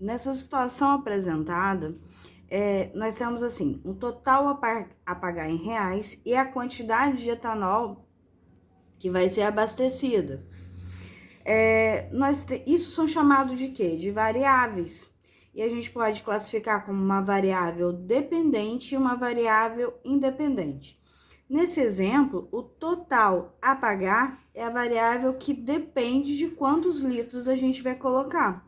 nessa situação apresentada, nós temos assim, um total a pagar em reais e a quantidade de etanol que vai ser abastecida. Isso são chamados de quê? De variáveis. E a gente pode classificar como uma variável dependente e uma variável independente. Nesse exemplo, o total a pagar é a variável que depende de quantos litros a gente vai colocar.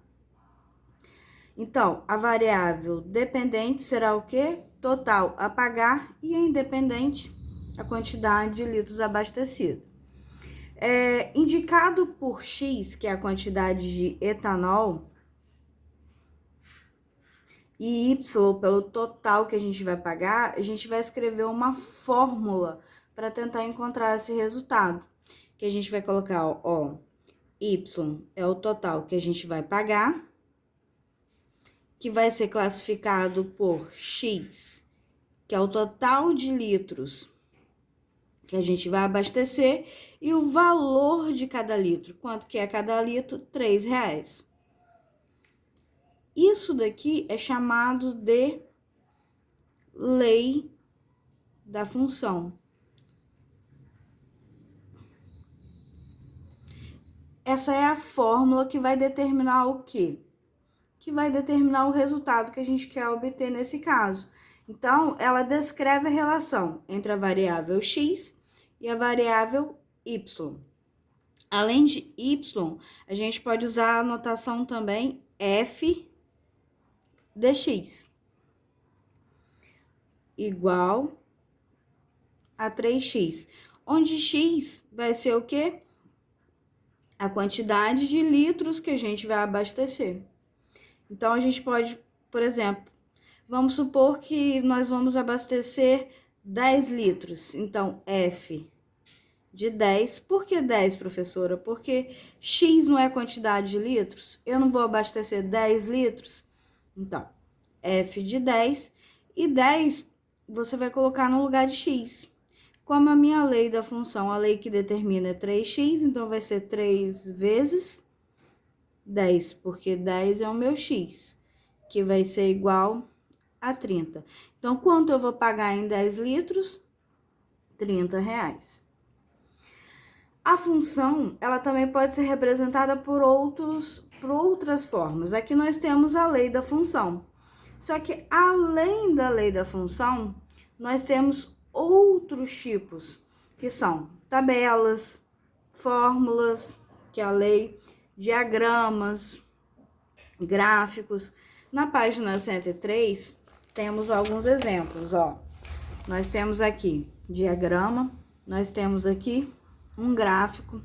Então, a variável dependente será o quê? Total a pagar, e a independente, a quantidade de litros abastecidos. Indicado por X, que é a quantidade de etanol, e Y pelo total que a gente vai pagar, a gente vai escrever uma fórmula para tentar encontrar esse resultado. Que a gente vai colocar, ó, Y é o total que a gente vai pagar, que vai ser classificado por X, que é o total de litros que a gente vai abastecer, e o valor de cada litro. Quanto que é cada litro? R$3. Isso daqui é chamado de lei da função. Essa é a fórmula que vai determinar o quê? Que vai determinar o resultado que a gente quer obter nesse caso. Então, ela descreve a relação entre a variável x e a variável y. Além de y, a gente pode usar a notação também f de x igual a 3x, onde x vai ser o quê? A quantidade de litros que a gente vai abastecer. Então, a gente pode, por exemplo, vamos supor que nós vamos abastecer 10 litros. Então, F de 10. Por que 10, professora? Porque X não é quantidade de litros. Eu não vou abastecer 10 litros. Então, F de 10. E 10 você vai colocar no lugar de X. Como a minha lei da função, a lei que determina é 3x, então vai ser 3 vezes 10, porque 10 é o meu x, que vai ser igual a 30. Então, quanto eu vou pagar em 10 litros? R$30. A função, ela também pode ser representada por outras formas. Aqui nós temos a lei da função. Só que, além da lei da função, nós temos outros tipos, que são tabelas, fórmulas, que é a lei, diagramas, gráficos. Na página 103, temos alguns exemplos, ó. Nós temos aqui diagrama, nós temos aqui um gráfico,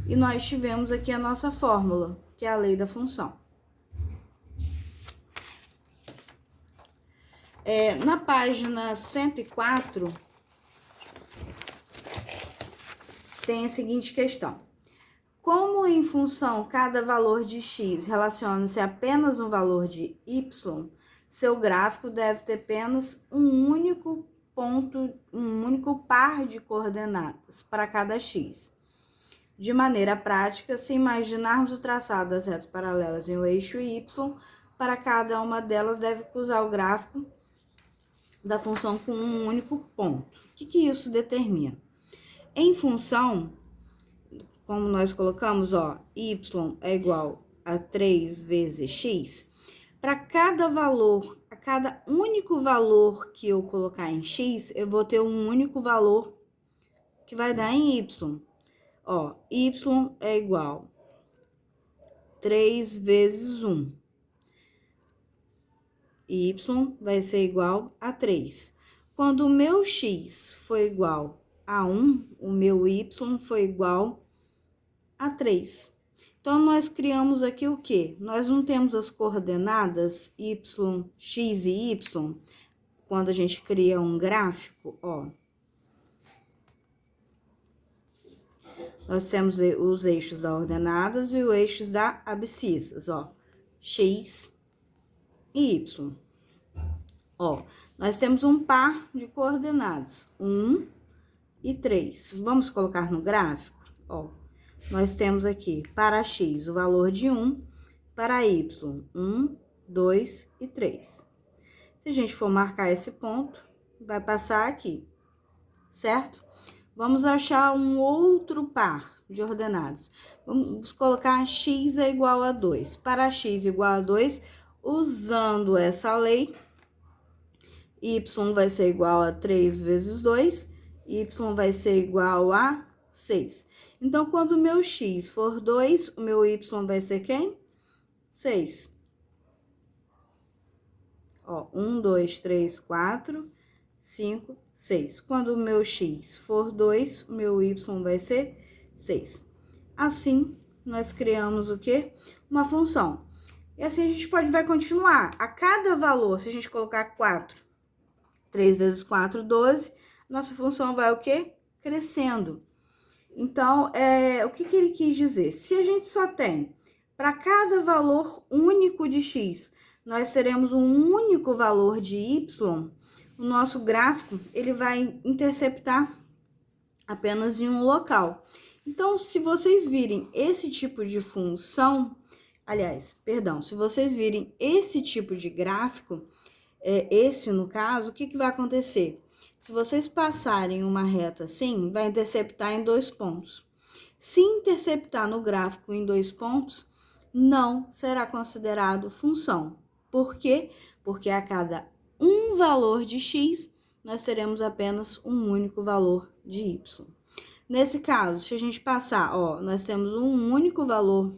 e nós tivemos aqui a nossa fórmula, que é a lei da função. Na página 104, tem a seguinte questão. Como em função cada valor de x relaciona-se a apenas um valor de y, seu gráfico deve ter apenas um único ponto, um único par de coordenadas para cada x. De maneira prática, se imaginarmos o traçado das retas paralelas em o eixo y, para cada uma delas deve cruzar o gráfico da função com um único ponto. O que isso determina? Em função, como nós colocamos, ó, y é igual a 3 vezes x, para cada valor, a cada único valor que eu colocar em x, eu vou ter um único valor que vai dar em y. Ó, y é igual a 3 vezes 1. Y vai ser igual a 3. Quando o meu x foi igual a 1, o meu y foi igual a 3. Então, nós criamos aqui o quê? Nós não temos as coordenadas y, x e y, quando a gente cria um gráfico, ó. Nós temos os eixos das ordenadas e os eixos das abscissas, ó. X e y. Ó, nós temos um par de coordenadas, 1 e 3. Vamos colocar no gráfico? Ó, nós temos aqui para x o valor de 1, para y, 1, 2 e 3. Se a gente for marcar esse ponto, vai passar aqui, certo? Vamos achar um outro par de ordenadas. Vamos colocar x é igual a 2. Para x igual a 2, usando essa lei, y vai ser igual a 3 vezes 2, y vai ser igual a 6. Então, quando o meu x for 2, o meu y vai ser quem? 6. Ó, 1, 2, 3, 4, 5, 6. Quando o meu x for 2, o meu y vai ser 6. Assim, nós criamos o quê? Uma função. E assim a gente vai continuar. A cada valor, se a gente colocar 4, 3 vezes 4, 12, nossa função vai o quê? Crescendo. Então, o que ele quis dizer? Se a gente só tem, para cada valor único de x, nós teremos um único valor de y, o nosso gráfico, ele vai interceptar apenas em um local. Então, se vocês virem esse tipo de função, se vocês virem esse tipo de gráfico, esse no caso, o que vai acontecer? Se vocês passarem uma reta assim, vai interceptar em 2 pontos. Se interceptar no gráfico em 2 pontos, não será considerado função. Por quê? Porque a cada um valor de x, nós teremos apenas um único valor de y. Nesse caso, se a gente passar, nós temos um único valor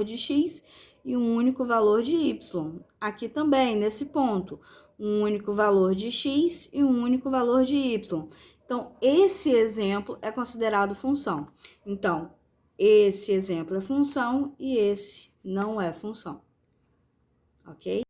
de x e um único valor de y. Aqui também, nesse ponto, um único valor de x e um único valor de y. Então, esse exemplo é considerado função. Então, esse exemplo é função e esse não é função. Ok?